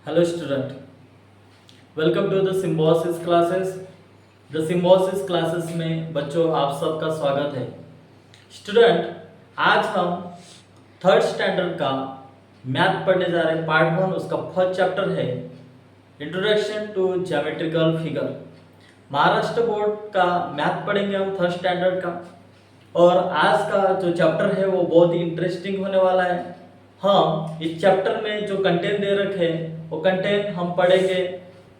Hello student, welcome to the Symbiosis classes. The Symbiosis classes में बच्चों आप सबका स्वागत है। स्टूडेंट, आज हम थर्ड स्टैंडर्ड का मैथ पढ़ने जा रहे हैं। पार्ट 1 उसका फर्स्ट चैप्टर है introduction to geometrical figure. Maharashtra board का मैथ पढ़ेंगे हम थर्ड स्टैंडर्ड का, और आज का जो चैप्टर है वो बहुत ही इंटरेस्टिंग होने वाला है। हम इस चैप्टर में जो कंटेंट दे रखे हैं वो कंटेंट हम पढ़ेंगे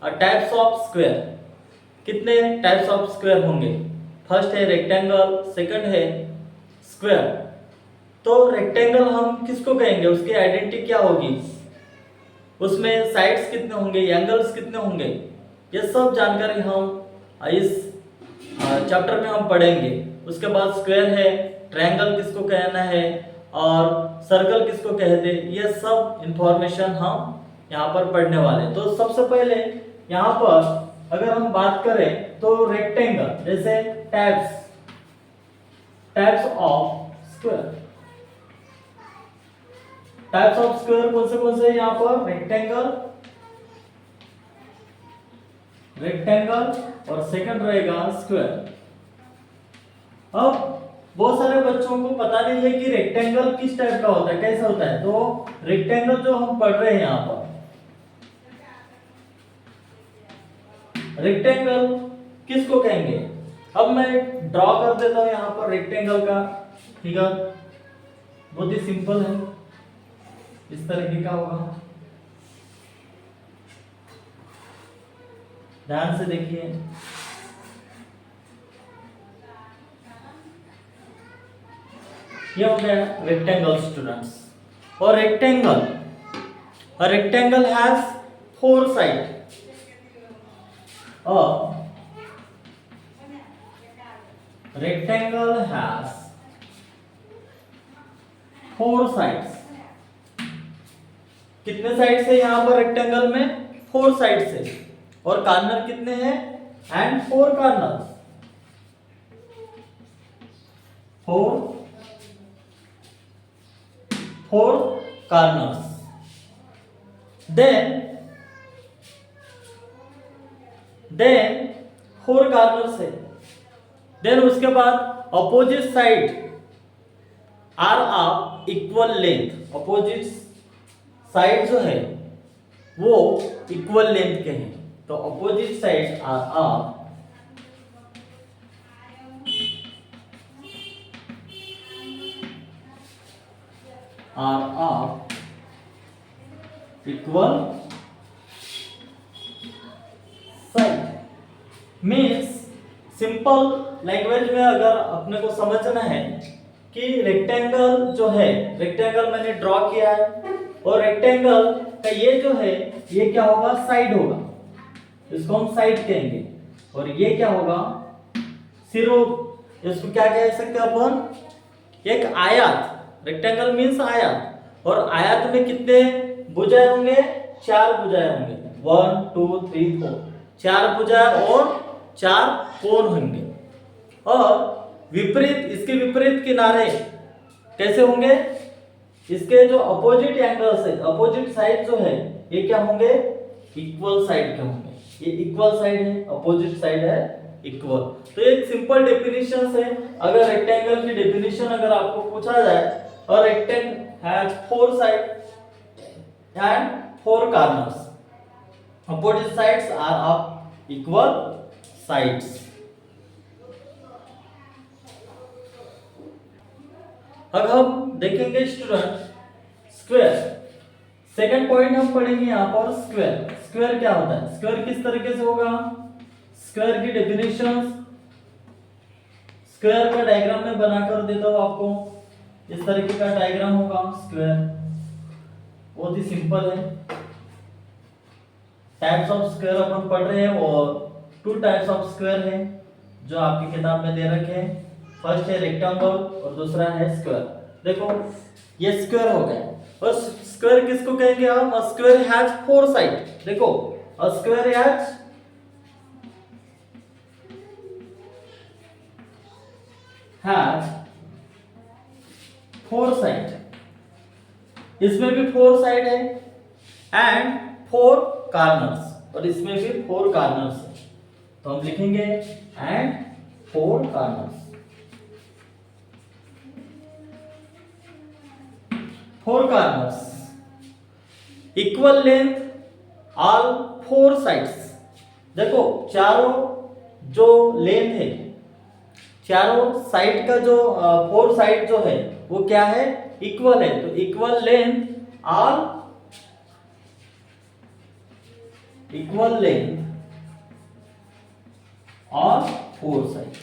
टाइप्स ऑफ स्क्वायर। कितने टाइप्स ऑफ स्क्वायर होंगे? फर्स्ट है रेक्टेंगल, सेकंड है स्क्वायर। तो रेक्टेंगल हम किसको कहेंगे, उसकी आइडेंटिटी क्या होगी, उसमें साइड्स कितने होंगे, एंगल्स कितने होंगे, ये सब जानकारी हम इस चैप्टर में हम पढ़ेंगे। उसके बाद स्क्वायर है, ट्रायंगल किसको कहना है और सर्कल किसको कहते हैं, ये सब इंफॉर्मेशन हम यहाँ पर पढ़ने वाले। तो सबसे पहले यहाँ पर अगर हम बात करें तो रेक्टेंगल, जैसे types of square. Types of square कौन से यहाँ पर? रेक्टेंगल और सेकंड रहेगा स्क्वायर। अब बहुत सारे बच्चों को पता नहीं है कि रेक्टेंगल किस टाइप का होता है, कैसा होता है। तो रेक्टेंगल जो हम पढ़ रहे हैं यहाँ पर, रेक्टेंगल किसको कहेंगे? अब मैं ड्रॉ कर देता हूं यहाँ पर रेक्टेंगल का फिगर। बहुत ही सिंपल है, इस तरीके का होगा। ध्यान से देखिए। ये हो गया रेक्टेंगल स्टूडेंट्स। और rectangle has 4 side. Rectangle has 4 sides. कितने साइड से यहाँ पर रेक्टेंगल में? 4 साइड से। और कॉर्नर कितने हैं? And 4 corners. 4 corners. Then 4 corners है। देन उसके बाद opposite side are of equal length. Opposite side जो है वो इक्वल लेंथ के हैं। तो opposite side are of equal side. Means simple language में अगर अपने को समझना है कि रेक्टेंगल जो है, रेक्टेंगल मैंने ड्रॉ किया है, और रेक्टेंगल का ये जो है ये क्या होगा? साइड होगा। इसको हम साइड कहेंगे। और ये क्या होगा? सिरो। इसको क्या कह सकते हैं अपन? एक आयत। रेक्टेंगल मीन्स आयत। और आयत में कितने भुजाएं होंगे? 4 भुजाएं होंगे। 1 2 3 4। 4 भुजाएं और 4 कोण होंगे। और विपरीत, इसके विपरीत किनारे कैसे होंगे? इसके जो अपोजिट एंगल्स है, अपोजिट साइड जो है, ये क्या होंगे? इक्वल साइड के होंगे। ये इक्वल साइड है, अपोजिट साइड है इक्वल। तो एक सिंपल डेफिनेशन है। अगर रेक्टेंगल की डेफिनेशन अगर आपको पूछा जाए, और rectangle has 4 side and 4 corners. Opposite sides are of equal sides. अब हम देखेंगे स्टूडेंट स्क्वायर। सेकंड पॉइंट हम पढ़ेंगे यहाँ पर स्क्वायर। स्क्वायर क्या होता है? स्क्वायर किस तरीके से होगा? स्क्वायर की डेफिनेशन स्क्वायर का डायग्राम में बनाकर देता हूँ आपको। इस तरीके का डायग्राम होगा स्क्वायर। बहुत ही सिंपल है। टाइप्स ऑफ स्क्वायर अपन पढ़ रहे हैं, और 2 टाइप्स ऑफ स्क्वायर है जो आपकी किताब में दे रखे हैं। फर्स्ट है रेक्टेंगल और दूसरा है स्क्वायर। देखो ये स्क्वायर हो गया। और स्क्वायर किसको कहेंगे हम? अ स्क्वायर हैज 4 साइड। देखो अ स्क्वायर हैज 4 साइड। इसमें भी 4 साइड है। एंड फोर कार्नर्स, और इसमें भी फोर कार्नर्स है, तो हम लिखेंगे and four corners. Four corners, equal length all four sides. देखो चारों जो लेंथ है, चारों साइड का जो फोर साइड जो है वो क्या है, इक्वल है, तो equal length all, equal length all four side.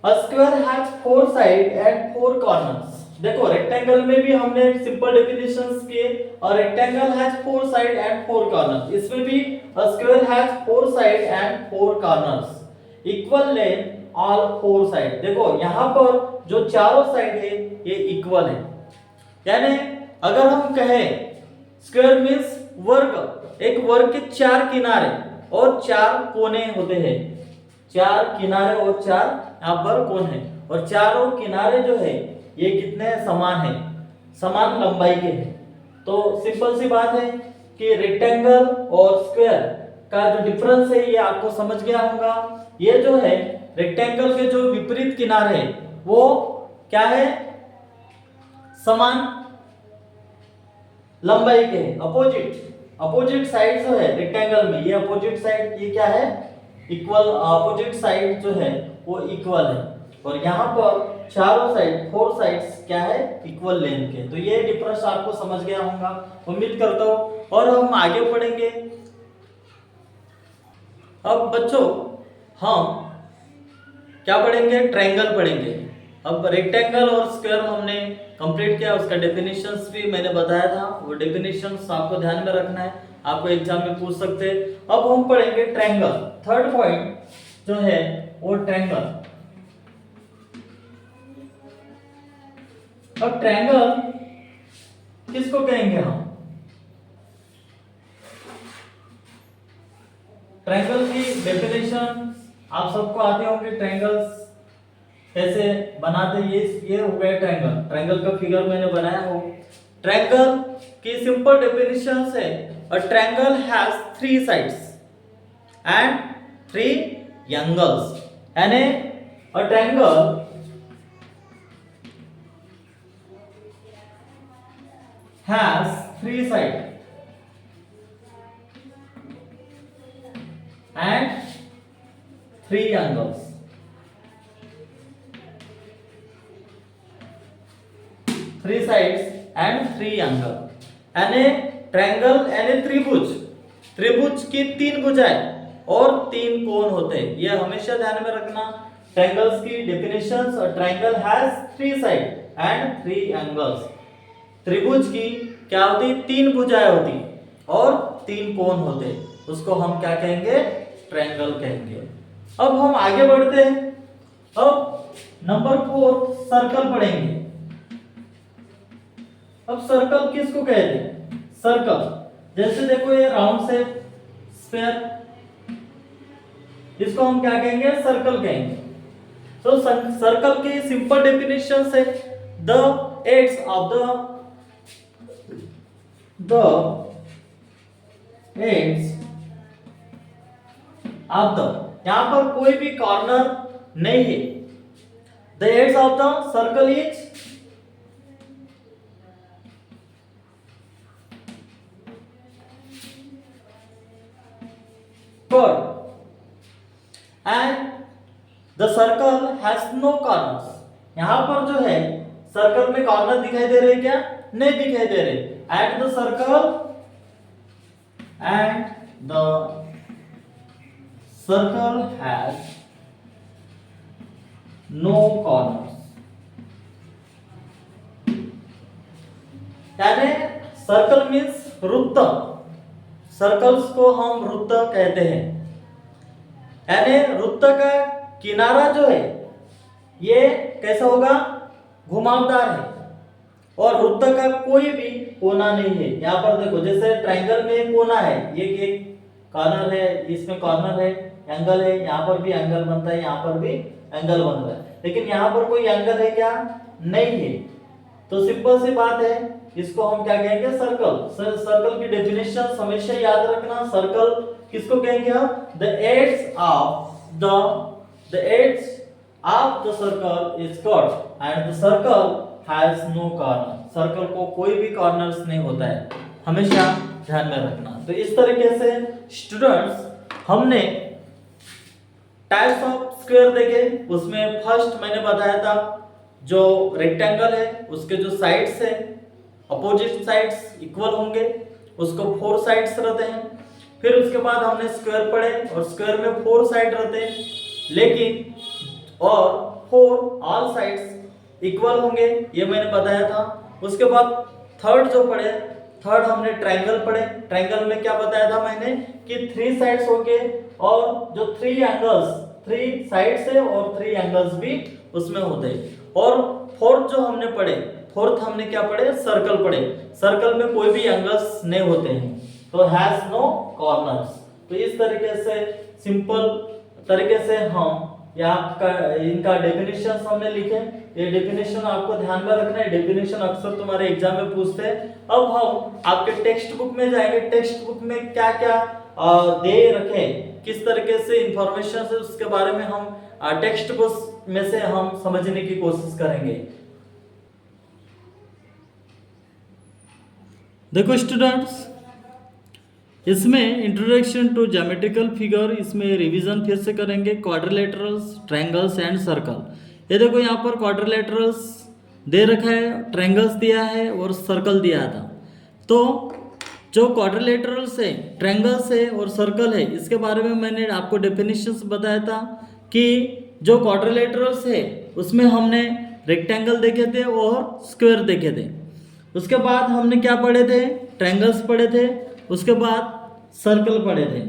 A square has four sides and four corners। देखो रेक्टेंगल में भी हमने सिंपल डेफिनेशंस किए, और rectangle has four side and four corners, इसमें भी a square has four side and four corners, equal length all four side। देखो यहाँ पर जो चारों साइड है ये इक्वल है, यानी अगर हम कहें स्क्वायर मींस वर्ग, एक वर्ग के चार किनारे और चार कोने होते हैं, चार किनारे और चार यहाँ पर कोण है, और चारों किनारे जो है ये कितने समान है, समान लंबाई के हैं। तो सिंपल सी बात है कि रेक्टेंगल और स्क्वायर का जो डिफरेंस है ये आपको समझ गया होगा। ये जो है रेक्टेंगल के जो विपरीत किनारे है वो क्या है, समान लंबाई के हैं, अपोजिट साइड जो है रेक्टेंगल में, ये अपोजिट साइड ये क्या है, इक्वल, अपोजिट साइड जो है वो इक्वल है, और यहाँ पर चारों साइड फोर साइड्स क्या है, इक्वल लेंथ के। तो ये डिफरेंस आपको समझ गया होगा, उम्मीद करता हूँ। और हम आगे पढ़ेंगे। अब बच्चों हम क्या पढ़ेंगे, ट्रायंगल पढ़ेंगे। अब रेक्टेंगल और स्क्वायर हमने कंप्लीट किया, उसका डेफिनेशंस भी मैंने बताया था, वो डेफिनेशंस आपको ध्यान में रखना है, आपको एग्जाम में पूछ सकते हैं। अब हम पढ़ेंगे ट्रायंगल, थर्ड पॉइंट जो है वो ट्रायंगल। अब ट्रायंगल किसको कहेंगे हम, ट्रायंगल की डेफिनेशन आप सबको आते होंगे, ट्रायंगल्स कैसे बनाते, ये हो गया ट्रायंगल, ट्रायंगल का फिगर मैंने बनाया हो। ट्रायंगल की सिंपल डेफिनेशन है, a triangle has three sides and three angles, यानी a triangle has three sides and three angles। Three sides and three angle, यानी ट्रायंगल यानी त्रिभुज, त्रिभुज की तीन भुजाएं और तीन कोण होते हैं, ये हमेशा ध्यान में रखना। ट्रायंगल्स की definitions, triangle has three side and three angles. त्रिभुज की क्या होती, तीन भुजाएं होती और तीन कोण होते, उसको हम क्या कहेंगे, ट्रायंगल कहेंगे। अब हम आगे बढ़ते हैं। अब नंबर 4 सर्कल पढ़ेंगे। अब सर्कल किसको कहते हैं, सर्कल जैसे देखो ये राउंड शेप स्फीयर, इसको हम क्या कहेंगे, सर्कल कहेंगे। तो सर्कल की सिंपल डेफिनेशन है, the edges of the ends of the, यहां पर कोई भी कॉर्नर नहीं है, the ends of the circle is curved and the circle has no corners। यहां पर जो है सर्कल में कॉर्नर दिखाई दे रहे क्या, नहीं दिखाई दे रहे। At the circle has no corners, यानी सर्कल मीन्स वृत्त, सर्कल्स को हम वृत्त कहते हैं, यानी वृत्त का किनारा जो है ये कैसा होगा, घुमावदार है, और वृत्त का कोई भी कोना नहीं है। यहाँ पर देखो जैसे ट्रायंगल में कोना है, ये एक कॉर्नर है, इसमें कॉर्नर है, एंगल है, यहाँ पर भी एंगल बनता है, यहाँ पर भी एंगल बन रहा है, लेकिन यहाँ पर कोई एंगल है क्या, नहीं है। तो सिंपल सी बात है, इसको हम क्या कहेंगे, सर्कल। सर्कल की डेफिनेशन हमेशा याद रखना, सर्कल किसको कहेंगे हम, the edges of the circle is cut and the circle has no corner. Circle को कोई भी कॉर्नर्स नहीं होता है, हमेशा ध्यान में रखना। तो इस तरीके से स्टूडेंट्स हमने टाइप्स ऑफ स्क्वायर देखे। उसमें फर्स्ट मैंने बताया था जो रेक्टेंगल है उसके जो साइड्स है अपोजिट साइड्स इक्वल होंगे, उसको 4 साइड्स रहते हैं। फिर उसके बाद हमने स्क्वायर पढ़े और स्क्वायर में 4 साइड रहते हैं, लेकिन और 4 ऑल साइड्स इक्वल होंगे, ये मैंने बताया था। उसके बाद थर्ड जो पढ़े, थर्ड हमने ट्रायंगल पढ़े। ट्रायंगल में क्या बताया था मैंने कि 3 साइड्स होंगे और जो 3 एंगल्स 3 साइड्स है और 3 एंगल्स भी उसमें होते हैं। और फोर्थ जो हमने पढ़े, फोर्थ हमने क्या पढ़े, सर्कल पढ़े। सर्कल में कोई भी एंगल्स नहीं होते हैं, तो हैज नो कॉर्नर्स। तो इस तरीके से सिंपल तरीके से हम यहाँ का इनका डेफिनेशन हमने लिखे। ये डेफिनेशन आपको ध्यान में रखना है, डेफिनेशन अक्सर तुम्हारे एग्जाम में पूछते हैं। अब हम आपके टेक्स्ट बुक में जाएंगे, टेक्स्ट बुक में क्या क्या दे रखे, किस तरीके से इंफॉर्मेशन है उसके बारे में हम टेक्स्ट बुक में से हम समझने की कोशिश करेंगे। देखो स्टूडेंट्स, इसमें इंट्रोडक्शन टू ज्योमेट्रिकल फिगर, इसमें रिवीजन फिर से करेंगे। Quadrilaterals, triangles and circle. ये देखो यहाँ पर क्वाड्रिलेटरल्स दे रखा है, ट्रायंगल्स दिया है और सर्कल दिया था। तो जो क्वाड्रिलेटरल्स है, ट्रायंगल्स है और सर्कल है, इसके बारे में मैंने आपको डेफिनेशंस बताया था कि जो क्वाड्रिलेटरल्स है उसमें हमने रेक्टेंगल देखे थे और स्क्वायर देखे थे। उसके बाद हमने क्या पढ़े थे, ट्रायंगल्स पढ़े थे, उसके बाद सर्कल पढ़े थे।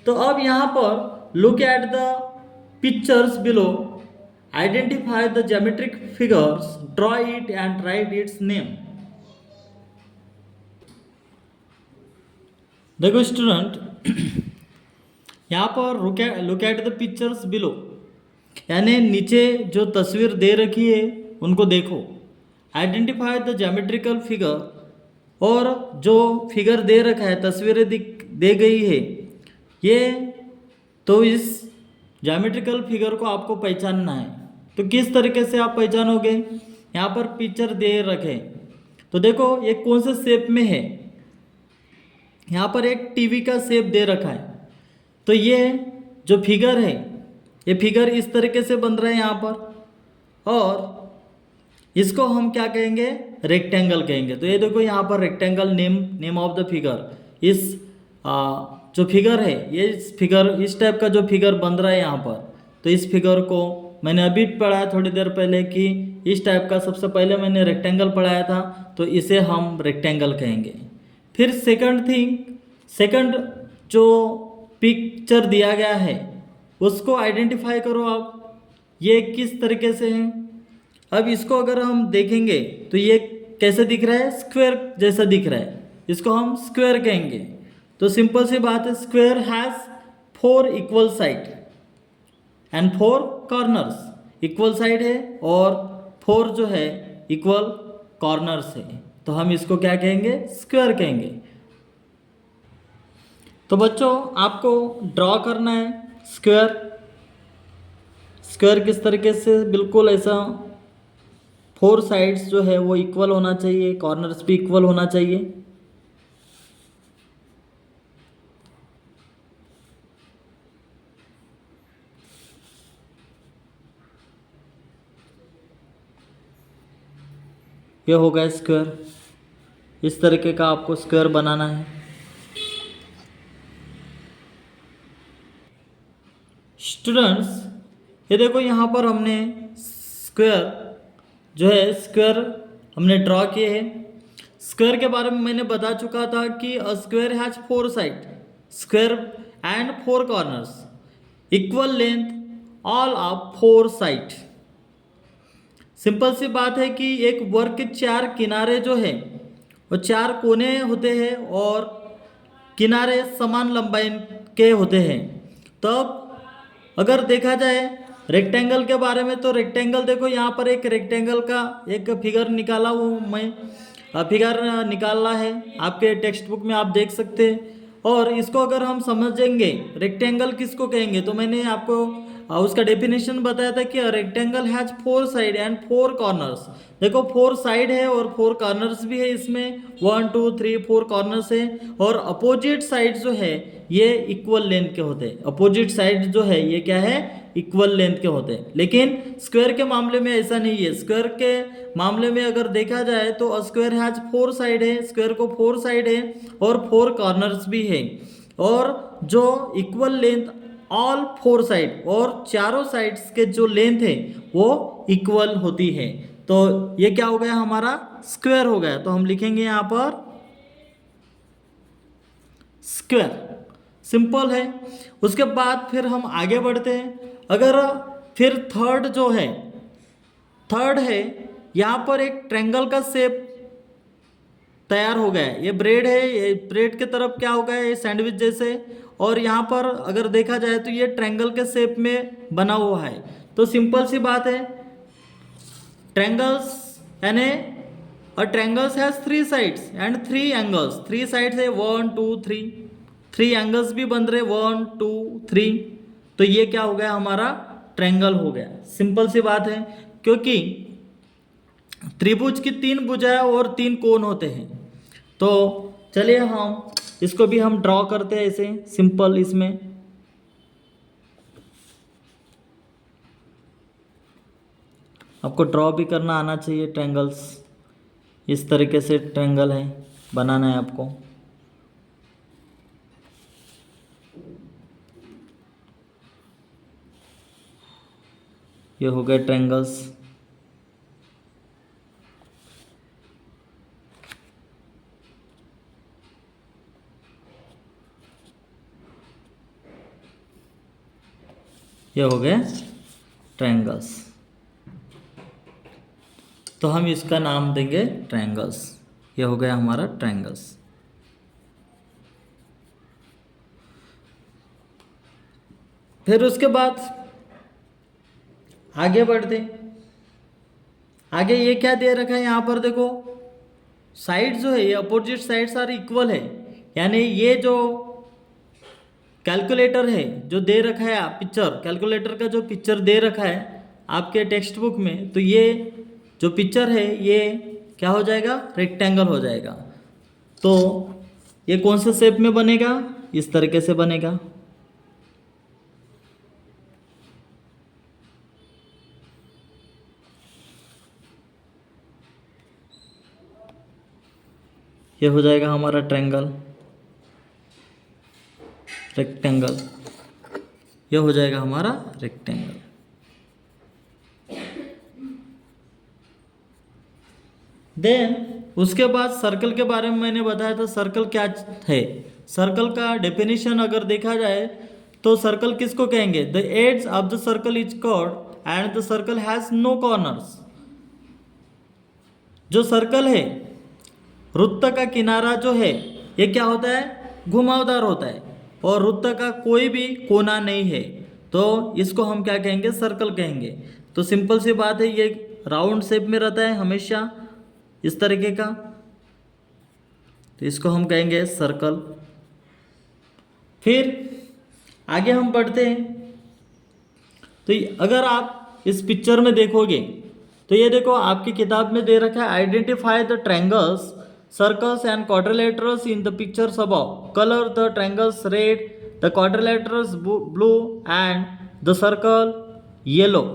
तो अब यहाँ पर look at the pictures below, identify the geometric figures, draw it and right it's name. देखो स्टूडेंट, यहाँ पर look at the pictures below, यानी नीचे जो तस्वीर दे रखी है उनको देखो। आइडेंटिफाई द ज्योमेट्रिकल फिगर, और जो फिगर दे रखा है, तस्वीरें दे गई है ये, तो इस ज्योमेट्रिकल फिगर को आपको पहचानना है। तो किस तरीके से आप पहचानोगे, यहाँ पर पिक्चर दे रखे, तो देखो ये कौन से शेप में है। यहाँ पर एक टीवी का शेप दे रखा है, तो ये जो फिगर है ये फिगर इस तरीके से बन रहा है यहाँ पर, और इसको हम क्या कहेंगे, रेक्टेंगल कहेंगे। तो ये देखो यहाँ पर rectangle, name of the figure. इस जो फिगर है, ये फिगर इस टाइप का जो फिगर बन रहा है यहाँ पर, तो इस फिगर को मैंने अभी पढ़ाया थोड़ी देर पहले कि इस टाइप का, सबसे पहले मैंने रेक्टेंगल पढ़ाया था, तो इसे हम रेक्टेंगल कहेंगे। फिर सेकंड जो पिक्चर दिया गया है उसको आइडेंटिफाई करो आप, ये किस तरीके से है। अब इसको अगर हम देखेंगे तो ये कैसे दिख रहा है, स्क्वायर जैसा दिख रहा है, इसको हम स्क्वायर कहेंगे। तो सिंपल सी बात है, square has 4 equal side and 4 corners. Equal side है और 4 जो है इक्वल कॉर्नर्स है, तो हम इसको क्या कहेंगे, स्क्वायर कहेंगे। तो बच्चों आपको ड्रॉ करना है स्क्वायर। स्क्वायर किस तरीके से, बिल्कुल ऐसा 4 साइड्स जो है वो इक्वल होना चाहिए, कॉर्नर्स भी इक्वल होना चाहिए। ये होगा स्क्वायर, इस तरीके का आपको स्क्वायर बनाना है। स्टूडेंट्स ये देखो यहाँ पर हमने स्क्वायर जो है, स्क्वायर हमने ड्रॉ किए हैं। स्क्वायर के बारे में मैंने बता चुका था कि a square has 4 side, square and 4 corners, equal length all of 4 side. Simple सी बात है कि एक वर्ग के 4 किनारे जो है वो 4 कोने होते हैं और किनारे समान लंबाई के होते हैं। तब अगर देखा जाए रेक्टेंगल के बारे में, तो रेक्टेंगल देखो यहाँ पर एक रेक्टेंगल का एक फिगर निकाला हूँ मैं, फिगर निकालना है, आपके टेक्स्ट बुक में आप देख सकते हैं। और इसको अगर हम समझेंगे रेक्टेंगल किसको कहेंगे, तो मैंने आपको उसका डेफिनेशन बताया था कि rectangle has 4 side and 4 corners. देखो 4 साइड है और 4 कॉर्नर्स भी है, इसमें 1 2 3 4 कॉर्नर्स है। और अपोजिट साइड जो है ये इक्वल लेंथ के होते हैं। अपोजिट साइड जो है ये क्या है, इक्वल लेंथ के होते हैं। लेकिन स्क्वायर के मामले में ऐसा नहीं है। स्क्वायर के मामले में अगर देखा जाए तो स्क्वायर हैज 4 साइड है, स्क्वायर को 4 साइड है और 4 कॉर्नर्स भी है। और जो इक्वल लेंथ ऑल 4 साइड, और चारों साइड्स के जो लेंथ है वो इक्वल होती है। तो ये क्या हो गया, हमारा स्क्वायर हो गया। तो हम लिखेंगे यहाँ पर स्क्वायर, सिंपल है। उसके बाद फिर हम आगे बढ़ते हैं। अगर फिर थर्ड जो है, थर्ड है यहाँ पर एक ट्रायंगल का शेप तैयार हो गया है। ये ब्रेड है, ये ब्रेड के तरफ क्या हो गया है, ये सैंडविच जैसे। और यहाँ पर अगर देखा जाए तो ये ट्रायंगल के शेप में बना हुआ है। तो सिंपल सी बात है, ट्रायंगल्स यानी triangles has 3 sides and 3 angles. 3 sides है 1 2 3, 3 एंगल्स भी बन रहे 1 2 3। तो ये क्या हो गया, हमारा ट्रायंगल हो गया। सिंपल सी बात है, क्योंकि त्रिभुज की 3 भुजाएं और 3 कोण होते हैं। तो चलिए हम इसको भी हम ड्रॉ करते हैं ऐसे सिंपल। इसमें आपको ड्रॉ भी करना आना चाहिए ट्रायंगल्स। इस तरीके से ट्रायंगल है बनाना है आपको। ये हो गए ट्रायंगल्स। ये हो गए ट्रायंगल्स। तो हम इसका नाम देंगे ट्रायंगल्स। ये हो गया हमारा ट्रायंगल्स। फिर उसके बाद आगे बढ़ते। आगे ये क्या दे रखा है यहाँ पर देखो, साइड जो है ये अपोजिट साइड्स आर इक्वल है। यानी ये जो कैलकुलेटर है जो दे रखा है, पिक्चर कैलकुलेटर का जो पिक्चर दे रखा है आपके टेक्स्ट बुक में, तो ये जो पिक्चर है ये क्या हो जाएगा, रेक्टेंगल हो जाएगा। तो ये कौन से शेप में बनेगा, इस तरीके से बनेगा। ये हो जाएगा हमारा ट्रायंगल, रेक्टेंगल। ये हो जाएगा हमारा रेक्टेंगल। देन उसके बाद सर्कल के बारे में मैंने बताया था। सर्कल क्या है, सर्कल का डेफिनेशन अगर देखा जाए तो सर्कल किसको कहेंगे, the edges of the circle is curved and the circle has no corners. जो सर्कल है, वृत्त का किनारा जो है ये क्या होता है, घुमावदार होता है और वृत्त का कोई भी कोना नहीं है। तो इसको हम क्या कहेंगे, सर्कल कहेंगे। तो सिंपल सी बात है, ये राउंड शेप में रहता है हमेशा इस तरीके का, तो इसको हम कहेंगे सर्कल। फिर आगे हम बढ़ते हैं। तो अगर आप इस पिक्चर में देखोगे तो ये देखो आपकी किताब में दे रखा है, identify the triangles circles and quadrilaterals in the pictures above. Color the triangles red, the quadrilaterals blue and the circle yellow.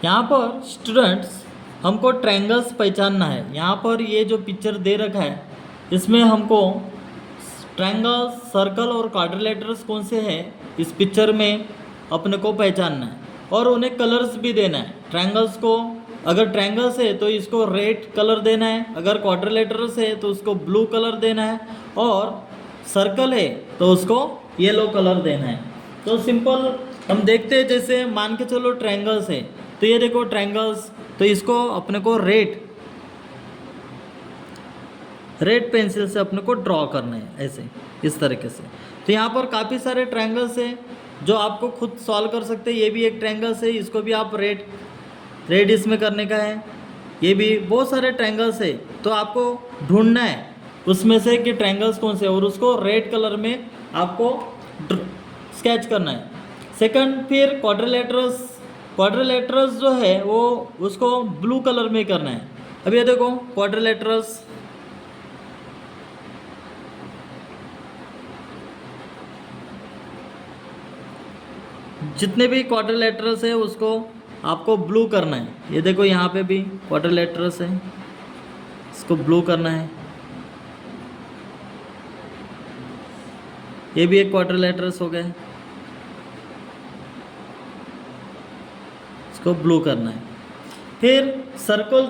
यहाँ पर स्टूडेंट्स हमको ट्रायंगल्स पहचानना है। यहाँ पर ये जो पिक्चर दे रखा है इसमें हमको ट्रायंगल्स, सर्कल और क्वाड्रिलेटरल्स कौन से हैं इस पिक्चर में अपने को पहचानना है और उन्हें कलर्स भी देना है। ट्रायंगल्स को अगर ट्रायंगल्स है तो इसको रेड कलर देना है, अगर क्वाड्रिलेटरल्स है तो उसको ब्लू कलर देना है, और सर्कल है तो उसको येलो कलर देना है। तो सिंपल हम देखते हैं, जैसे मान के चलो ट्रायंगल्स है तो ये देखो ट्रायंगल्स, तो इसको अपने को रेड पेंसिल से अपने को ड्रॉ करना है ऐसे इस तरीके से। तो यहाँ पर काफ़ी सारे ट्रायंगल्स हैं जो आपको खुद सॉल्व कर सकते हैं। ये भी एक ट्रायंगल्स है, इसको भी आप रेड इसमें करने का है। ये भी बहुत सारे ट्रायंगल्स है, तो आपको ढूंढना है उसमें से कि ट्रायंगल्स कौन से, और उसको रेड कलर में आपको स्केच करना है। सेकंड, फिर क्वाड्रिलेटरल्स जो है वो उसको ब्लू कलर में करना है। अब ये देखो क्वाड्रिलेटरल्स, जितने भी क्वाड्रिलेटरल्स है उसको आपको ब्लू करना है। ये देखो यहाँ पे भी क्वाड्रिलेटरल्स है, इसको ब्लू करना है। ये भी एक क्वाड्रिलेटरल्स हो गए, इसको ब्लू करना है। फिर सर्कल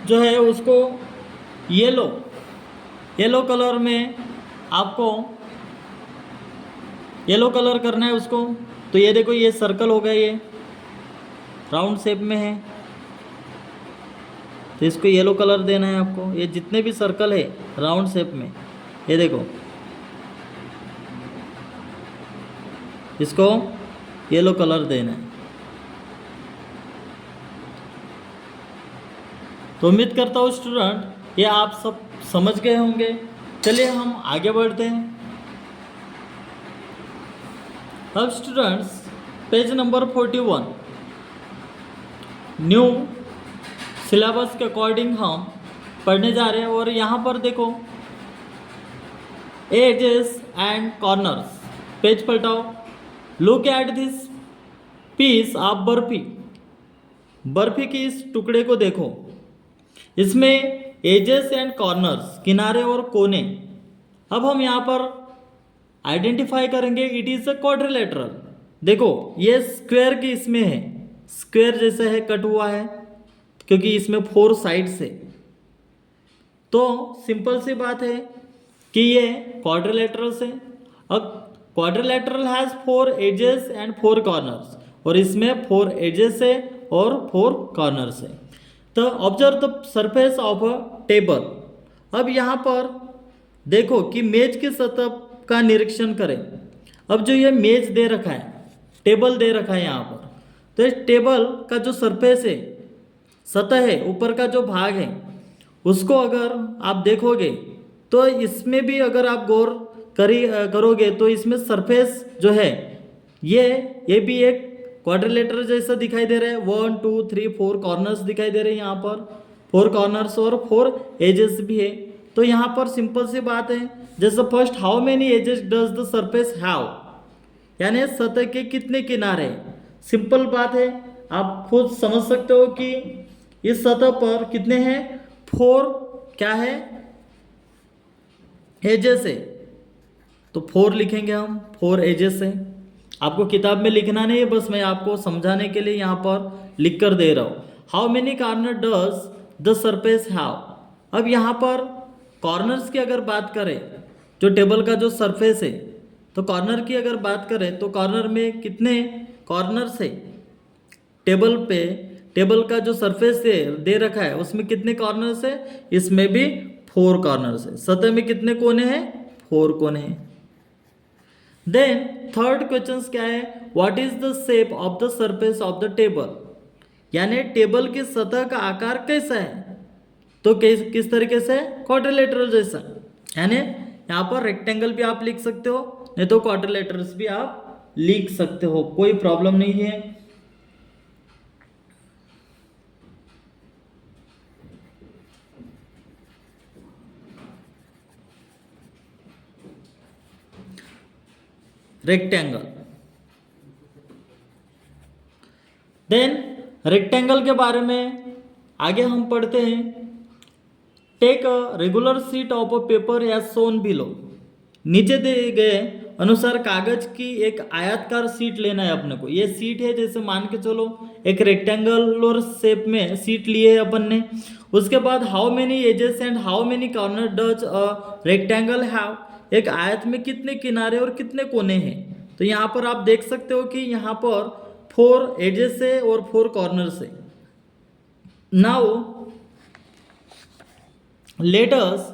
जो है उसको येलो कलर में आपको येलो कलर करना है उसको। तो ये देखो ये सर्कल हो गया, ये राउंड शेप में है, तो इसको येलो कलर देना है आपको। ये जितने भी सर्कल है राउंड शेप में, ये देखो इसको येलो कलर देना है। तो उम्मीद करता हूँ स्टूडेंट ये आप सब समझ गए होंगे। चलिए हम आगे बढ़ते हैं। अब students page number 41 new syllabus के अकॉर्डिंग हम पढ़ने जा रहे हैं। और यहाँ पर देखो एजेस एंड कॉर्नर्स, पेज पलटाओ। Look at this piece of barfi की इस टुकड़े को देखो। इसमें एजेस एंड कॉर्नर्स, किनारे और कोने। अब हम यहाँ पर आइडेंटिफाई करेंगे इट इज अ क्वाड्रिलेटरल। देखो ये स्क्वायर की इसमें है, स्क्वायर जैसा है, कट हुआ है क्योंकि इसमें 4 साइड्स है। तो सिंपल सी बात है कि ये क्वाड्रिलेटरल्स है। अब quadrilateral has 4 edges and 4 corners, और इसमें 4 एजेस है और 4 कॉर्नर्स है। तो observe the surface of a table. अब यहाँ पर देखो कि मेज की सतह का निरीक्षण करें। अब जो ये मेज दे रखा है, टेबल दे रखा है यहाँ पर, तो इस टेबल का जो सरफेस है, सतह है, ऊपर का जो भाग है, उसको अगर आप देखोगे तो इसमें भी अगर आप गौर करोगे तो इसमें सरफेस जो है ये भी एक क्वाड्रिलेटरल जैसा दिखाई दे रहा है। 1 2 3 4 कॉर्नर्स दिखाई दे रहे हैं यहाँ पर, 4 कॉर्नर्स और 4 एजेस भी है। तो यहाँ पर सिंपल सी बात है, जैसे first how many edges does the surface have, यानी सतह के कितने किनारे। सिंपल बात है, आप खुद समझ सकते हो कि इस सतह पर कितने हैं, 4 क्या है, एजेस है। तो 4 लिखेंगे हम, 4 एजेस है। आपको किताब में लिखना नहीं है, बस मैं आपको समझाने के लिए यहाँ पर लिख कर दे रहा हूँ। How many corner does the surface have. अब यहाँ पर कॉर्नर्स की अगर बात करें, जो टेबल का जो सरफेस है, तो कॉर्नर की अगर बात करें तो कॉर्नर में कितने कॉर्नर्स है, टेबल पे टेबल का जो सरफेस है दे रखा है उसमें कितने कॉर्नर्स है, इसमें भी 4 कॉर्नर्स है। सतह में कितने कोने हैं, 4 कोने हैं। देन थर्ड क्वेश्चन क्या है, what is the shape of the surface of the table, यानी टेबल की सतह का आकार कैसा है। तो किस तरीके से, क्वाड्रिलेटरल जैसा, यानी यहाँ पर रेक्टेंगल भी आप लिख सकते हो, नहीं तो क्वाड्रिलेटरल्स भी आप लिख सकते हो, कोई प्रॉब्लम नहीं है। रेक्टेंगल, देन रेक्टेंगल के बारे में आगे हम पढ़ते हैं। Take a regular sheet of a paper as shown below. नीचे दिए गए अनुसार कागज की एक आयताकार शीट लेना है अपने को। ये शीट है, जैसे मान के चलो एक रेक्टेंगुलर शेप में शीट लिए है अपन ने। उसके बाद how many edges and how many corner does a rectangle have, एक आयत में कितने किनारे और कितने कोने हैं। तो यहाँ पर आप देख सकते हो कि यहाँ पर 4 एजेस है और 4 कॉर्नर्स है। Now let us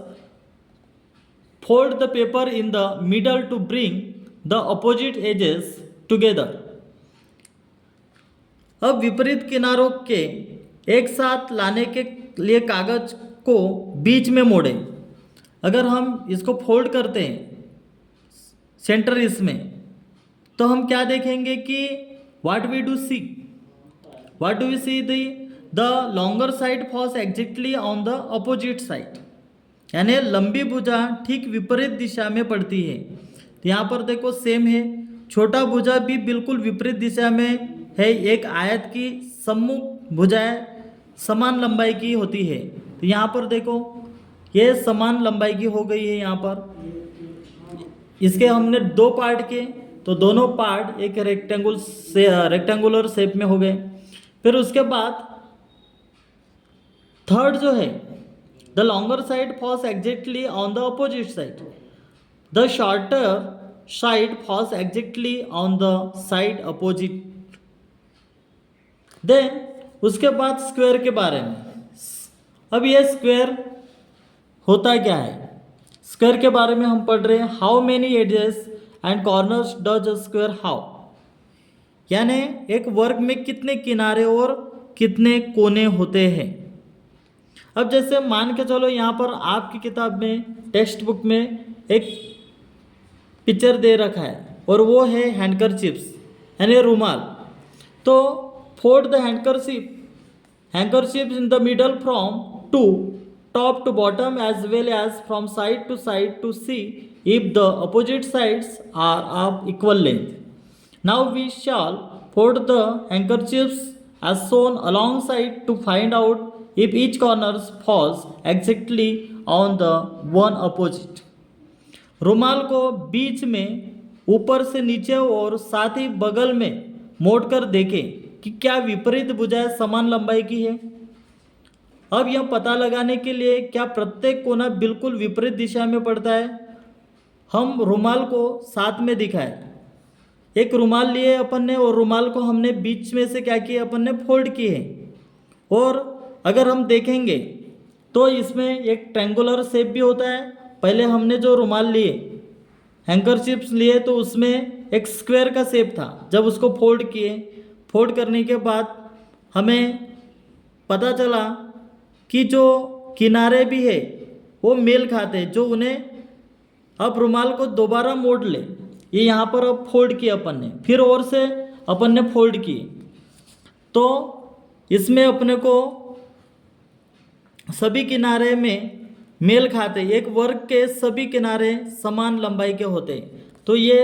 fold the paper in the middle to bring the opposite edges together. अब विपरीत किनारों के एक साथ लाने के लिए कागज को बीच में मोड़ें। अगर हम इसको फोल्ड करते हैं सेंटर इसमें, तो हम क्या देखेंगे कि what we do see, what do we see, the longer side falls exactly on the opposite side, यानी लंबी भुजा ठीक विपरीत दिशा में पड़ती है। तो यहाँ पर देखो सेम है, छोटा भुजा भी बिल्कुल विपरीत दिशा में है। एक आयत की सम्मुख भुजाएं समान लंबाई की होती है। तो यहाँ पर देखो ये समान लंबाई की हो गई है। यहाँ पर इसके हमने दो पार्ट किए, तो दोनों पार्ट एक रेक्टेंगुलर शेप में हो गए। फिर उसके बाद थर्ड जो है, the longer side falls exactly on the opposite side, the shorter side falls exactly on the side opposite. Then उसके बाद स्क्वायर के बारे में। अब ये स्क्वायर होता क्या है, स्क्वायर के बारे में हम पढ़ रहे हैं। How many edges and corners does a square how, यानी एक वर्ग में कितने किनारे और कितने कोने होते हैं। अब जैसे मान के चलो यहाँ पर आपकी किताब में टेक्स्ट बुक में एक पिक्चर दे रखा है और वो है हैंडकरचिप्स यानी रुमाल। तो fold the handkerchiefs in the middle from to top to bottom as well as from side to see if the opposite sides are of equal length. Now we shall fold the handkerchiefs as shown alongside to find out if each corner falls exactly on the one opposite। रुमाल को बीच में ऊपर से नीचे और साथ ही बगल में मोड़कर देखें कि क्या विपरीत भुजाएं समान लंबाई की है। अब यह पता लगाने के लिए क्या प्रत्येक कोना बिल्कुल विपरीत दिशा में पड़ता है, हम रुमाल को साथ में दिखाएं। एक रुमाल लिए अपन ने और रुमाल को हमने बीच में से क्या किया, अपन ने फोल्ड किए हैं। और अगर हम देखेंगे तो इसमें एक ट्रायंगुलर शेप भी होता है। पहले हमने जो रुमाल लिए हैंकरचिप्स लिए तो उसमें एक स्क्वायर का शेप था। जब उसको फोल्ड किए, फोल्ड करने के बाद हमें पता चला कि जो किनारे भी है वो मेल खाते, जो उन्हें अब रुमाल को दोबारा मोड़ ले। ये यहाँ पर अब फोल्ड किया अपन ने, फिर और से अपन ने फोल्ड किए, तो इसमें अपने को सभी किनारे में मेल खाते, एक वर्ग के सभी किनारे समान लंबाई के होते। तो ये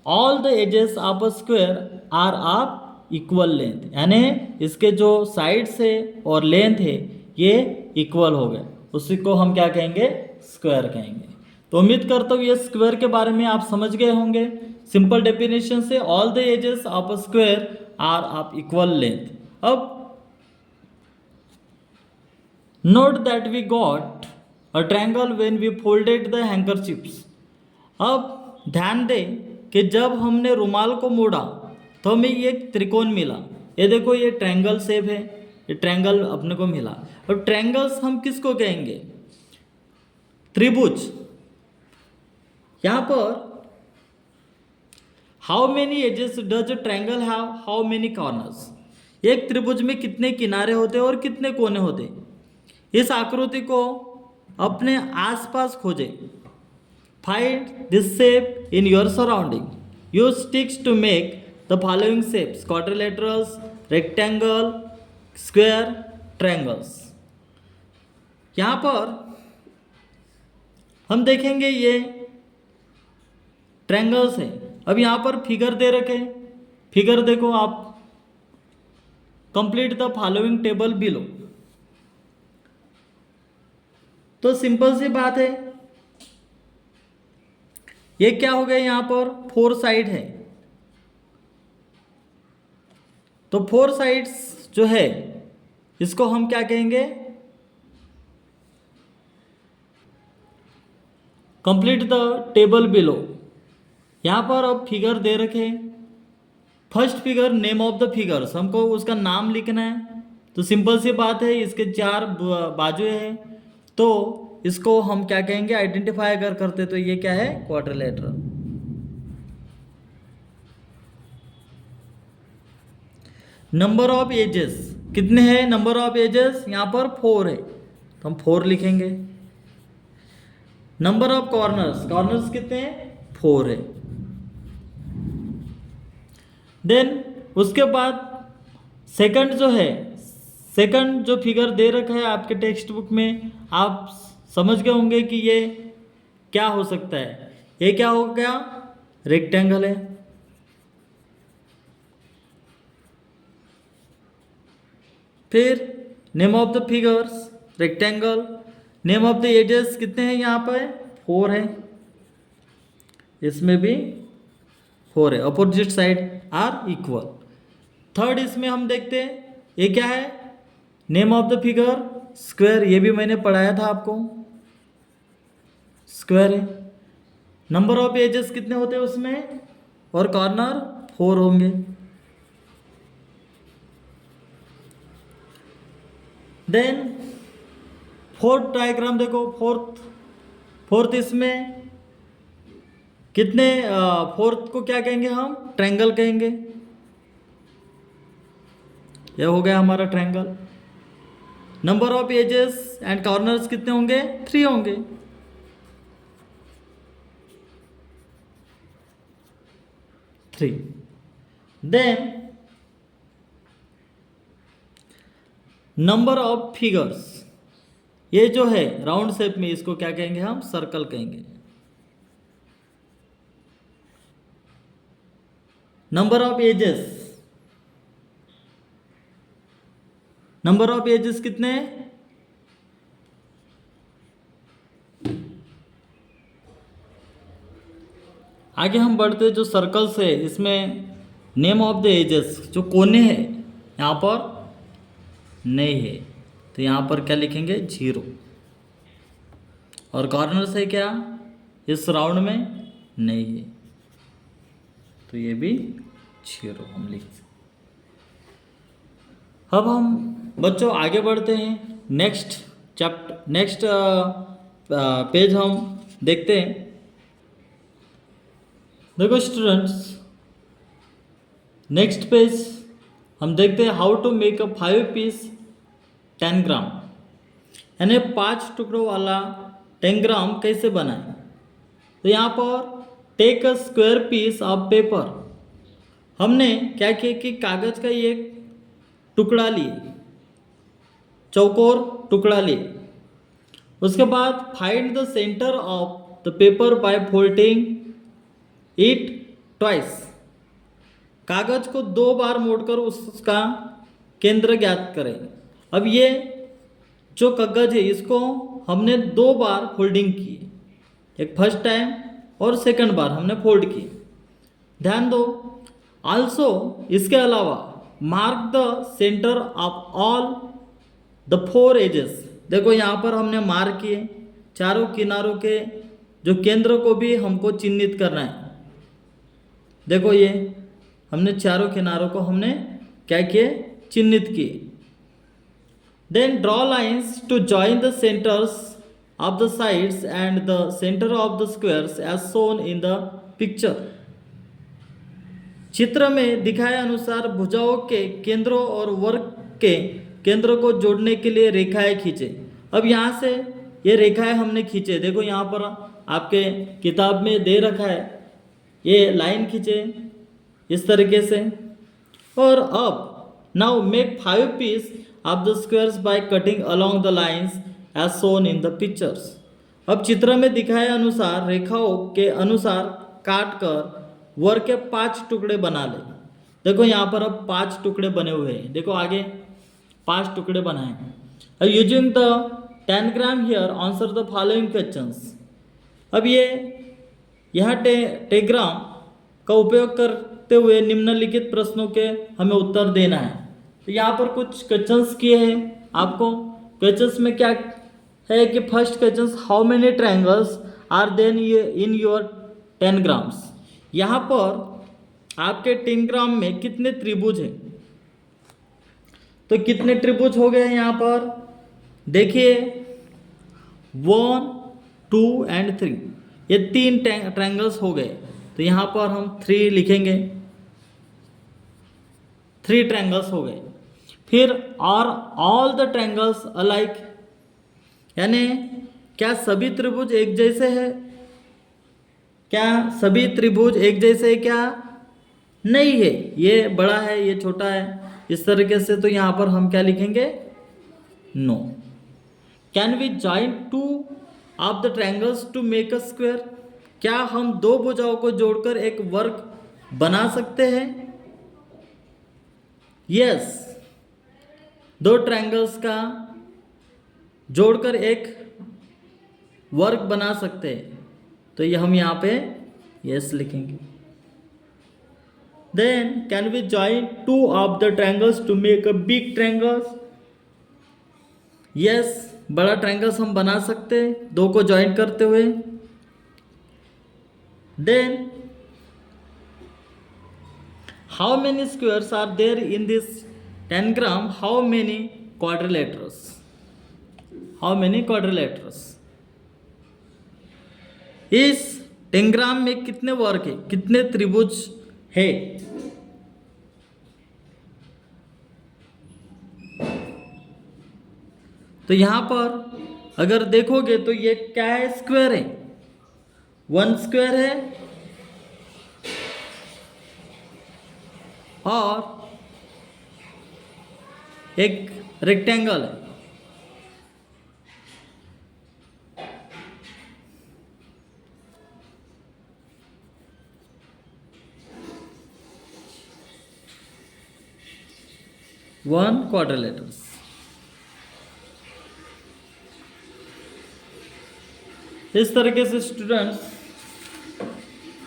all the edges of a square are of equal length, यानी इसके जो साइड्स है और लेंथ है ये इक्वल हो गए, उसी को हम क्या कहेंगे, स्क्वायर कहेंगे। तो उम्मीद करता हूँ ये स्क्वायर के बारे में आप समझ गए होंगे। सिंपल डेफिनेशन से all the edges of a square are of equal length. अब note that we got a triangle when we folded the handkerchiefs. अब ध्यान दें कि जब हमने रुमाल को मोड़ा तो हमें ये त्रिकोण मिला। ये देखो ये ट्रायंगल शेप है, ये ट्रायंगल अपने को मिला। और ट्रायंगल्स हम किसको कहेंगे, त्रिभुज। यहाँ पर how many edges does a triangle have, how many corners, एक त्रिभुज में कितने किनारे होते हैं और कितने कोने होते हैं। इस आकृति को अपने आसपास खोजें। Find this shape in your surrounding, use sticks to make the following shapes, quadrilaterals, rectangle, square, triangles. यहाँ पर हम देखेंगे ये ट्रायंगल्स है। अब यहाँ पर फिगर दे रखे, फिगर देखो आप, complete the following table below. तो सिंपल सी बात है, ये क्या हो गया, यहाँ पर 4 साइड है। तो 4 साइड्स जो है इसको हम क्या कहेंगे, कंप्लीट द टेबल बिलो। यहाँ पर अब फिगर दे रखे, first figure name of the figures, हमको उसका नाम लिखना है। तो सिंपल सी बात है, इसके 4 बाजुएं हैं, तो इसको हम क्या कहेंगे, आइडेंटिफाई अगर करते तो ये क्या है, क्वाड्रिलेटरल। नंबर ऑफ एजेस कितने हैं, नंबर ऑफ एजेस यहाँ पर 4 है तो हम 4 लिखेंगे। नंबर ऑफ कॉर्नर्स, कॉर्नर्स कितने हैं, 4 है। देन उसके बाद सेकंड जो है, सेकंड जो फिगर दे रखा है आपके टेक्स्ट बुक में, आप समझ गए होंगे कि ये क्या हो सकता है। ये क्या हो गया, रेक्टेंगल है। फिर name of the figures rectangle, name of the edges कितने हैं यहाँ पर, 4 है, इसमें भी 4 है, opposite side are equal. Third इसमें हम देखते हैं ये क्या है, name of the figure square, ये भी मैंने पढ़ाया था आपको, स्क्वायर है। नंबर ऑफ एजेस कितने होते हैं उसमें, और कॉर्नर 4 होंगे। देन फोर्थ डायग्राम देखो, फोर्थ इसमें कितने, फोर्थ को क्या कहेंगे हम, ट्रायंगल कहेंगे। यह हो गया हमारा triangle. Number of edges and corners कितने होंगे, 3 होंगे। देन नंबर ऑफ फिगर्स, ये जो है राउंड शेप में, इसको क्या कहेंगे हम, सर्कल कहेंगे। Number of edges, number of edges कितने, आगे हम बढ़ते, जो सर्कल्स है इसमें नेम ऑफ द एजेस, जो कोने हैं यहाँ पर नहीं है तो यहाँ पर क्या लिखेंगे, 0। और कॉर्नर्स है क्या, इस राउंड में नहीं है तो ये भी 0 हम लिख सकते। अब हम बच्चों आगे बढ़ते हैं, नेक्स्ट चैप्टर, नेक्स्ट पेज हम देखते हैं। देखो स्टूडेंट्स, नेक्स्ट पेज हम देखते हैं, how to make a 5 piece 10 gram, यानी 5 टुकड़ों वाला 10 ग्राम कैसे बनाएं। तो यहाँ पर take a square piece of paper, हमने क्या किया कि कागज का एक टुकड़ा लिए, चौकोर टुकड़ा लिए। उसके बाद find the centre of the paper by folding it twice, कागज को 2 बार मोड़कर उसका केंद्र ज्ञात करें। अब ये जो कागज है इसको हमने 2 बार फोल्डिंग की, एक फर्स्ट टाइम और सेकंड बार हमने फोल्ड की, ध्यान दो। आल्सो इसके अलावा mark the centre of all the 4 edges, देखो यहाँ पर हमने मार्क किए, चारों किनारों के जो केंद्र को भी हमको चिन्हित करना है। देखो ये हमने चारों किनारों को हमने क्या किए, चिन्हित किए। Then draw lines to join the centres of the sides and the centre of the squares as shown in the picture, चित्र में दिखाए अनुसार भुजाओं के केंद्रों और वर्ग के केंद्र को जोड़ने के लिए रेखाएं खींचे। अब यहाँ से ये रेखाएं हमने खींचे, देखो यहाँ पर आपके किताब में दे रखा है, ये लाइन खींचे इस तरीके से। और अब now make 5 piece of the squares by cutting along the lines as shown in the pictures, अब चित्र में दिखाए अनुसार रेखाओं के अनुसार काट कर वर्ग के 5 टुकड़े बना ले। देखो यहाँ पर अब 5 टुकड़े बने हुए हैं, देखो आगे 5 टुकड़े बनाए। Using the 10 gram here answer the following questions, अब ये यहाँ टेग्राम का उपयोग करते हुए निम्नलिखित प्रश्नों के हमें उत्तर देना है। तो यहाँ पर कुछ क्वेश्चंस किए हैं आपको। क्वेश्चंस में क्या है कि first questions, how many triangles are then in your 10 grams, यहाँ पर आपके 10 ग्राम में कितने त्रिभुज हैं। तो कितने त्रिभुज हो गए हैं यहाँ पर, देखिए 1, 2 एंड 3, ये 3 ट्रायंगल्स हो गए। तो यहाँ पर हम 3 लिखेंगे, 3 ट्रायंगल्स हो गए। फिर are all the triangles alike, यानी क्या सभी त्रिभुज एक जैसे हैं? क्या सभी त्रिभुज एक जैसे हैं क्या? नहीं है, ये बड़ा है, ये छोटा है, इस तरीके से। तो यहाँ पर हम क्या लिखेंगे? No. Can we join 2 of the triangles to make a square, क्या हम 2 भुजाओं को जोड़कर एक वर्ग बना सकते हैं? यस, 2 ट्रायंगल्स का जोड़कर एक वर्ग बना सकते हैं। तो ये हम यहाँ पे यस लिखेंगे। Then can we join 2 of the triangles to make a big triangles, yes, बड़ा ट्रायंगल्स हम बना सकते हैं 2 को ज्वाइन करते हुए। Then how many squares are there in this tangram, how many quadrilaterals, how many quadrilaterals, इस टेनग्राम में कितने वर्ग है, कितने त्रिभुज है? तो यहां पर अगर देखोगे तो ये क्या है? स्क्वायर है, 1 स्क्वायर है और एक रेक्टेंगल है। One quadrilaterals. इस तरीके से स्टूडेंट्स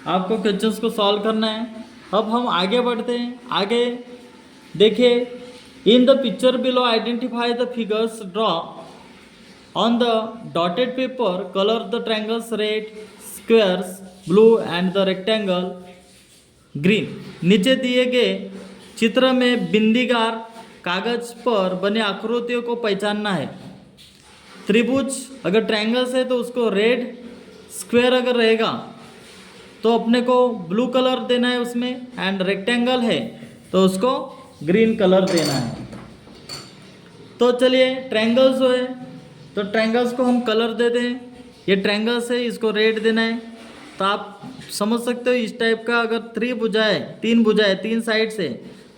आपको क्वेश्चंस को सॉल्व करना है। अब हम आगे बढ़ते हैं। आगे देखिए, इन the picture below identify the figures, draw on the dotted paper, colour the triangles red, squares blue and the rectangle green. नीचे दिए गए चित्र में बिंदीदार कागज पर बने आकृतियों को पहचानना है। त्रिभुज अगर ट्रायंगल्स है तो उसको रेड, स्क्वायर अगर रहेगा तो अपने को ब्लू कलर देना है उसमें, एंड रेक्टेंगल है तो उसको ग्रीन कलर देना है। तो चलिए, ट्रायंगल्स जो है तो ट्रायंगल्स को हम कलर दे दें। ये ट्रायंगल्स है, इसको रेड देना है। तो आप समझ सकते हो इस टाइप का अगर 3 भुजाएं, 3 भुजाएं 3 साइड से,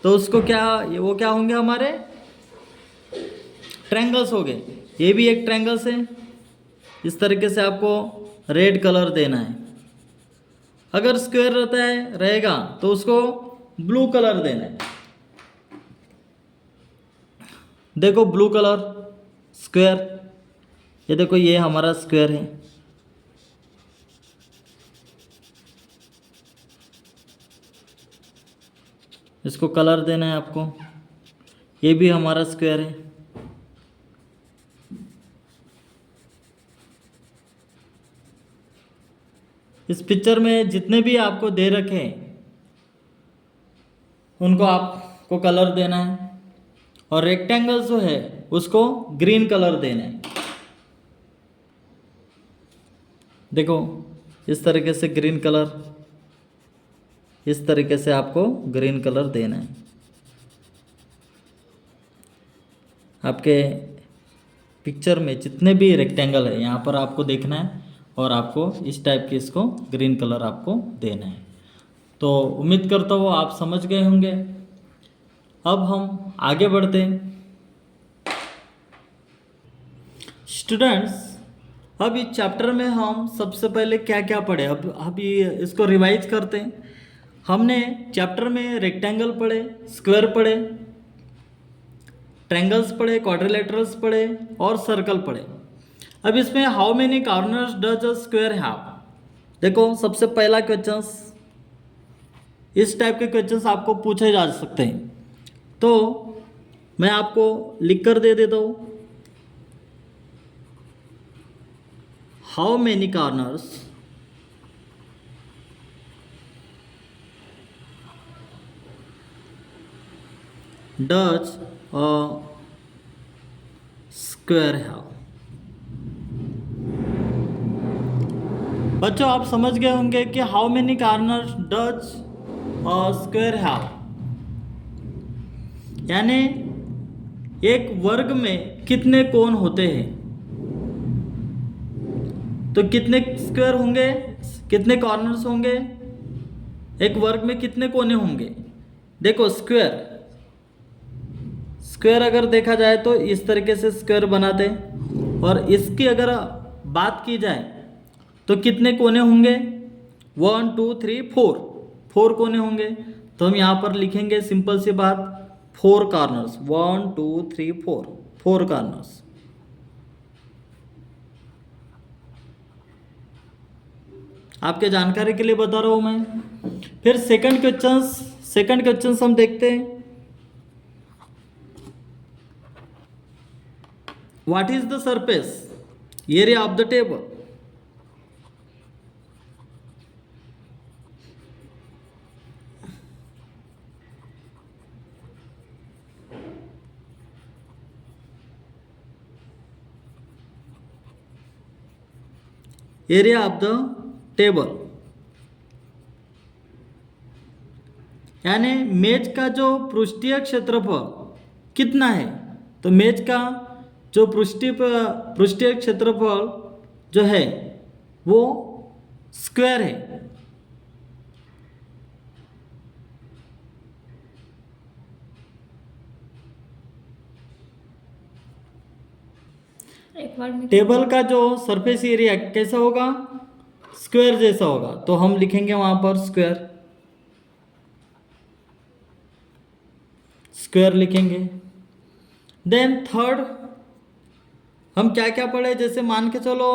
तो उसको क्या, वो क्या होंगे? हमारे ट्रायंगल्स हो गए। ये भी एक ट्रायंगल्स है। इस तरीके से आपको रेड कलर देना है। अगर स्क्वायर रहता है रहेगा तो उसको ब्लू कलर देना है। देखो ब्लू कलर, स्क्वायर, ये देखो ये हमारा स्क्वायर है। इसको कलर देना है आपको। ये भी हमारा स्क्वायर है। इस पिक्चर में जितने भी आपको दे रखे हैं उनको आपको कलर देना है। और रेक्टेंगल जो है उसको ग्रीन कलर देना है। देखो इस तरीके से ग्रीन कलर, इस तरीके से आपको ग्रीन कलर देना है। आपके पिक्चर में जितने भी रेक्टेंगल है यहाँ पर आपको देखना है और आपको इस टाइप के इसको ग्रीन कलर आपको देना है। तो उम्मीद करता हूँ आप समझ गए होंगे। अब हम आगे बढ़ते हैं। स्टूडेंट्स, अब इस चैप्टर में हम सबसे पहले क्या क्या पढ़े, अब ये इसको रिवाइज करते हैं। हमने चैप्टर में रेक्टेंगल पढ़े, स्क्वायर पढ़े, ट्रायंगल्स पढ़े, क्वाड्रिलेटरल्स पढ़े और सर्कल पढ़े। अब इसमें how many corners does a square have. देखो सबसे पहला क्वेश्चंस, इस टाइप के क्वेश्चंस आपको पूछे जा सकते हैं। तो मैं आपको लिख कर दे देता हूँ। How many corners does a square have. बच्चों आप समझ गए होंगे कि how many corners does square have, यानी एक वर्ग में कितने कोण होते हैं। तो कितने स्क्वायर होंगे, कितने कॉर्नर्स होंगे, एक वर्ग में कितने कोने होंगे। देखो स्क्वायर, स्क्वायर अगर देखा जाए तो इस तरीके से स्क्वायर बनाते हैं, और इसकी अगर बात की जाए तो कितने कोने होंगे, 1 2 3 4, 4 कोने होंगे। तो हम यहाँ पर लिखेंगे सिंपल सी बात, 4 कॉर्नर्स, 1 2 3 4, 4 कॉर्नर्स। आपके जानकारी के लिए बता रहा हूं मैं। फिर सेकंड क्वेश्चन हम देखते हैं। What is the surface area of the table. Area of the table यानी मेज का जो पृष्ठीय क्षेत्रफल कितना है। तो मेज का जो पृष्ठीय क्षेत्रफल जो है वो स्क्वायर है। एक बार में टेबल का जो सरफेस एरिया कैसा होगा, स्क्वायर जैसा होगा। तो हम लिखेंगे वहां पर स्क्वायर, स्क्वायर लिखेंगे। देन थर्ड हम क्या क्या पढ़े, जैसे मान के चलो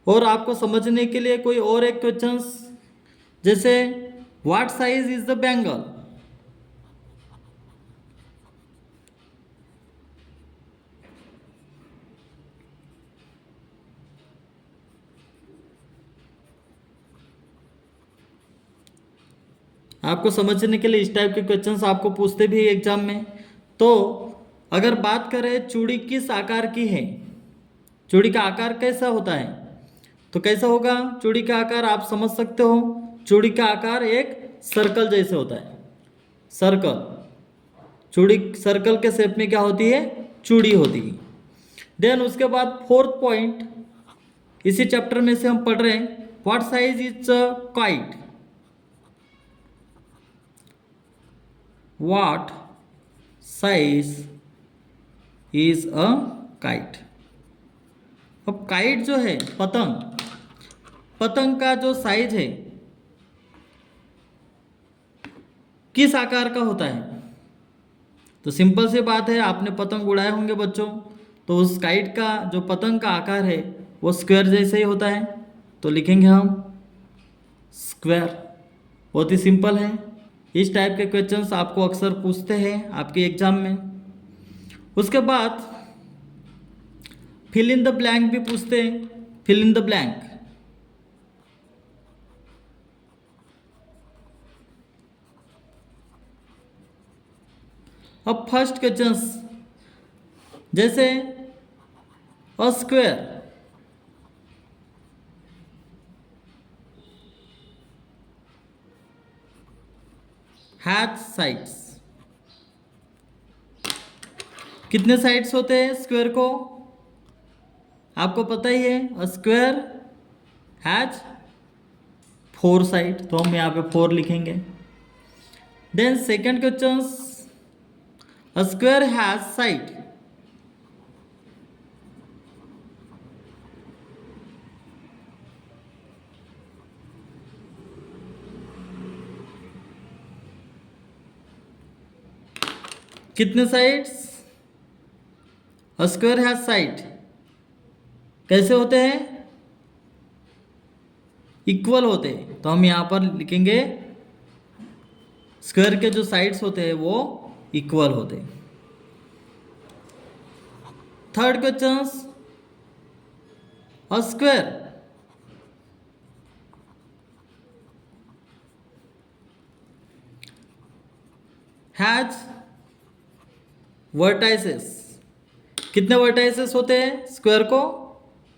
और आपको समझने के लिए कोई और एक क्वेश्चन, जैसे what size is the bangle. आपको समझने के लिए इस टाइप के क्वेश्चंस आपको पूछते भी एग्जाम में। तो अगर बात करें चूड़ी किस आकार की है, चूड़ी का आकार कैसा होता है, तो कैसा होगा चूड़ी का आकार, आप समझ सकते हो। चूड़ी का आकार एक सर्कल जैसे होता है, सर्कल। चूड़ी सर्कल के शेप में क्या होती है, चूड़ी होती है। देन उसके बाद फोर्थ पॉइंट इसी चैप्टर में से हम पढ़ रहे हैं, what size is a kite. What size is a kite. अब काइट जो है पतंग, पतंग का जो साइज है किस आकार का होता है। तो सिंपल सी बात है, आपने पतंग उड़ाए होंगे बच्चों, तो उस काइट का जो पतंग का आकार है वो स्क्वायर जैसे ही होता है। तो लिखेंगे हम स्क्वायर। बहुत ही सिंपल है। इस टाइप के क्वेश्चंस आपको अक्सर पूछते हैं आपके एग्जाम में। उसके बाद फिल इन द ब्लैंक भी पूछते हैं, फिल इन द ब्लैंक। अब फर्स्ट क्वेश्चंस, जैसे अ स्क्वायर हैज साइड्स। कितने साइड्स होते हैं स्क्वायर को, आपको पता ही है। अ स्क्वायर हैज 4 साइड, तो हम यहाँ पे 4 लिखेंगे। Then second question, a square has side. कितने sides, a square has side कैसे होते हैं, इक्वल होते हैं। तो हम यहां पर लिखेंगे स्क्वायर के जो साइड्स होते हैं वो इक्वल होते हैं। Third question, a square has vertices. कितने वर्टाइसेस होते हैं स्क्वायर को,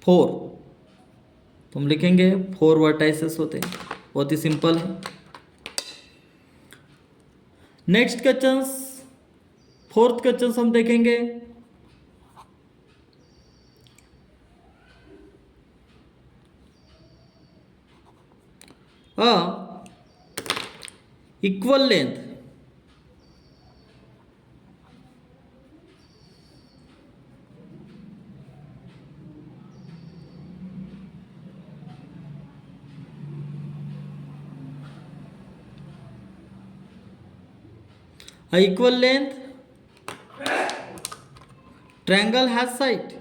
4। तो हम लिखेंगे 4 वर्टाइसेस होते हैं, बहुत ही सिंपल है। नेक्स्ट क्वेश्चन, फोर्थ क्वेश्चन हम देखेंगे। Equal length equal length triangle has side.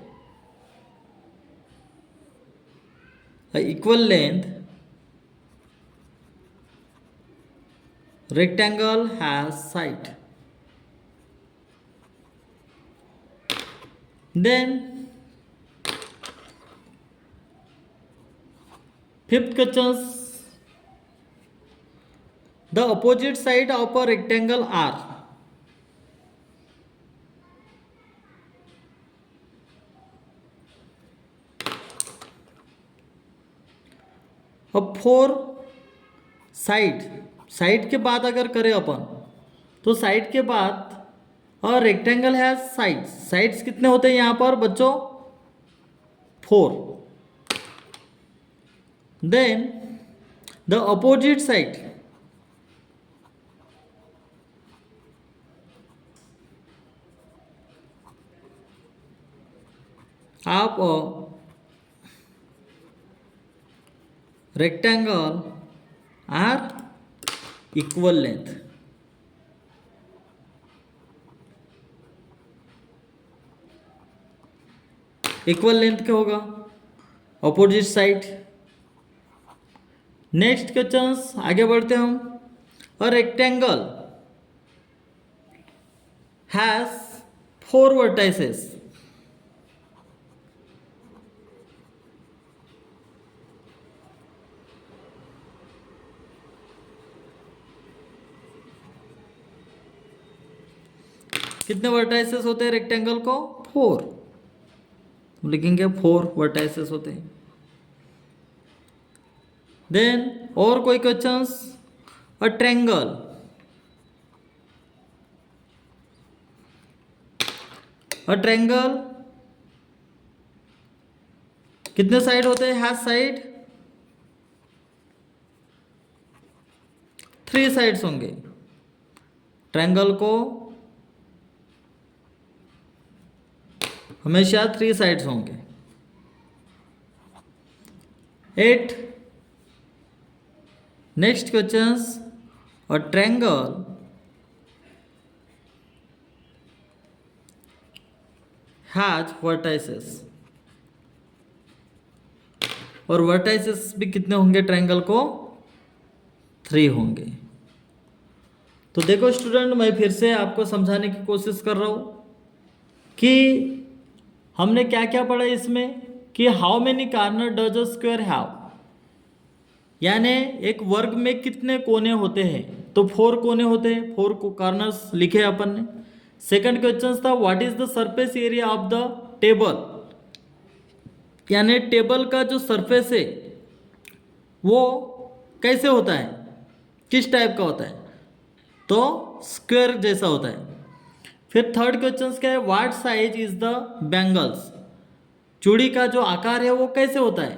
Equal length rectangle has side. Then fifth question, the opposite side of a rectangle are अब 4 साइड के बाद अगर करें अपन तो साइड के बाद और रेक्टेंगल है साइड्स कितने होते हैं यहाँ पर बच्चों? 4। देन द अपोजिट साइड आप rectangle are equal length. Equal length क्या होगा? Opposite side. नेक्स्ट क्वेश्चन आगे बढ़ते हम। A rectangle has 4 vertices. कितने वर्टाइसेस होते हैं रेक्टेंगल को? 4। लिखेंगे 4 वर्टाइसेस होते हैं। देन और कोई क्वेश्चंस? अ ट्रायंगल कितने साइड होते हैं? हैज साइड 3 साइड्स होंगे। ट्रायंगल को हमेशा 3 साइड्स होंगे। 8 next questions, a triangle has vertices. और वर्टाइसेस भी कितने होंगे ट्रायंगल को? 3 होंगे। तो देखो स्टूडेंट, मैं फिर से आपको समझाने की कोशिश कर रहा हूं कि हमने क्या क्या पढ़ा इसमें कि how many corner does a square have, यानी एक वर्ग में कितने कोने होते हैं? तो 4 कोने होते हैं, 4 कॉर्नर्स लिखे अपन ने। सेकंड क्वेश्चन था what is the surface area of the table, यानी टेबल का जो सरफेस है वो कैसे होता है, किस टाइप का होता है? तो स्क्वायर जैसा होता है। फिर थर्ड क्वेश्चन क्या है? What size is the bangles, चूड़ी का जो आकार है वो कैसे होता है?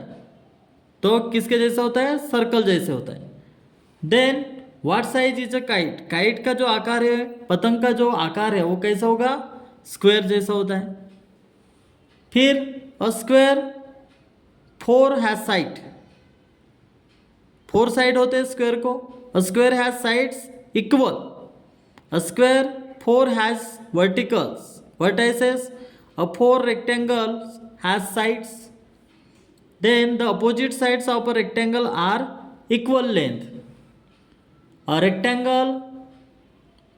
तो किसके जैसा होता है? सर्कल जैसे होता है। Then what size is a kite, kite का जो आकार है, पतंग का जो आकार है वो कैसा होगा? स्क्वायर जैसा होता है। फिर a square 4 has side, 4 side होते हैं स्क्वायर को। अ square has sides equal, a square 4 has vertices, a 4 rectangles has sides. Then the opposite sides of a rectangle are equal length. A rectangle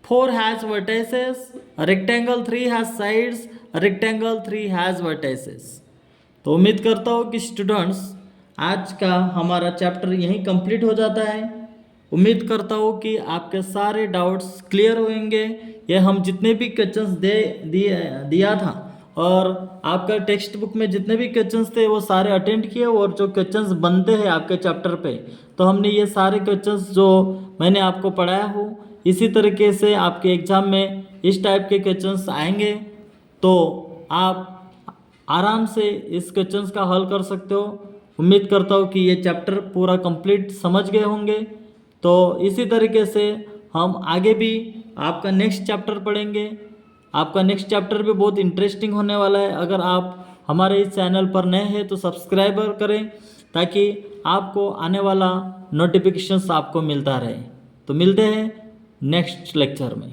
4 has vertices, a rectangle 3 has sides, a rectangle 3 has vertices. तो उम्मीद करता हूँ कि students आज का हमारा chapter यहीं complete हो जाता है। उम्मीद करता हूँ कि आपके सारे डाउट्स क्लियर होंगे। ये हम जितने भी क्वेश्चंस दिया था और आपका टेक्स्ट बुक में जितने भी क्वेश्चंस थे वो सारे अटेंड किए, और जो क्वेश्चंस बनते हैं आपके चैप्टर पे, तो हमने ये सारे क्वेश्चंस जो मैंने आपको पढ़ाया हो इसी तरीके से आपके एग्ज़ाम में इस टाइप के क्वेश्चंस आएंगे, तो आप आराम से इस क्वेश्चंस का हल कर सकते हो। उम्मीद करता हूँ कि ये चैप्टर पूरा कंप्लीट समझ गए होंगे। तो इसी तरीके से हम आगे भी आपका नेक्स्ट चैप्टर पढ़ेंगे। आपका नेक्स्ट चैप्टर भी बहुत इंटरेस्टिंग होने वाला है। अगर आप हमारे इस चैनल पर नए हैं तो सब्सक्राइब करें, ताकि आपको आने वाला नोटिफिकेशंस आपको मिलता रहे। तो मिलते हैं नेक्स्ट लेक्चर में।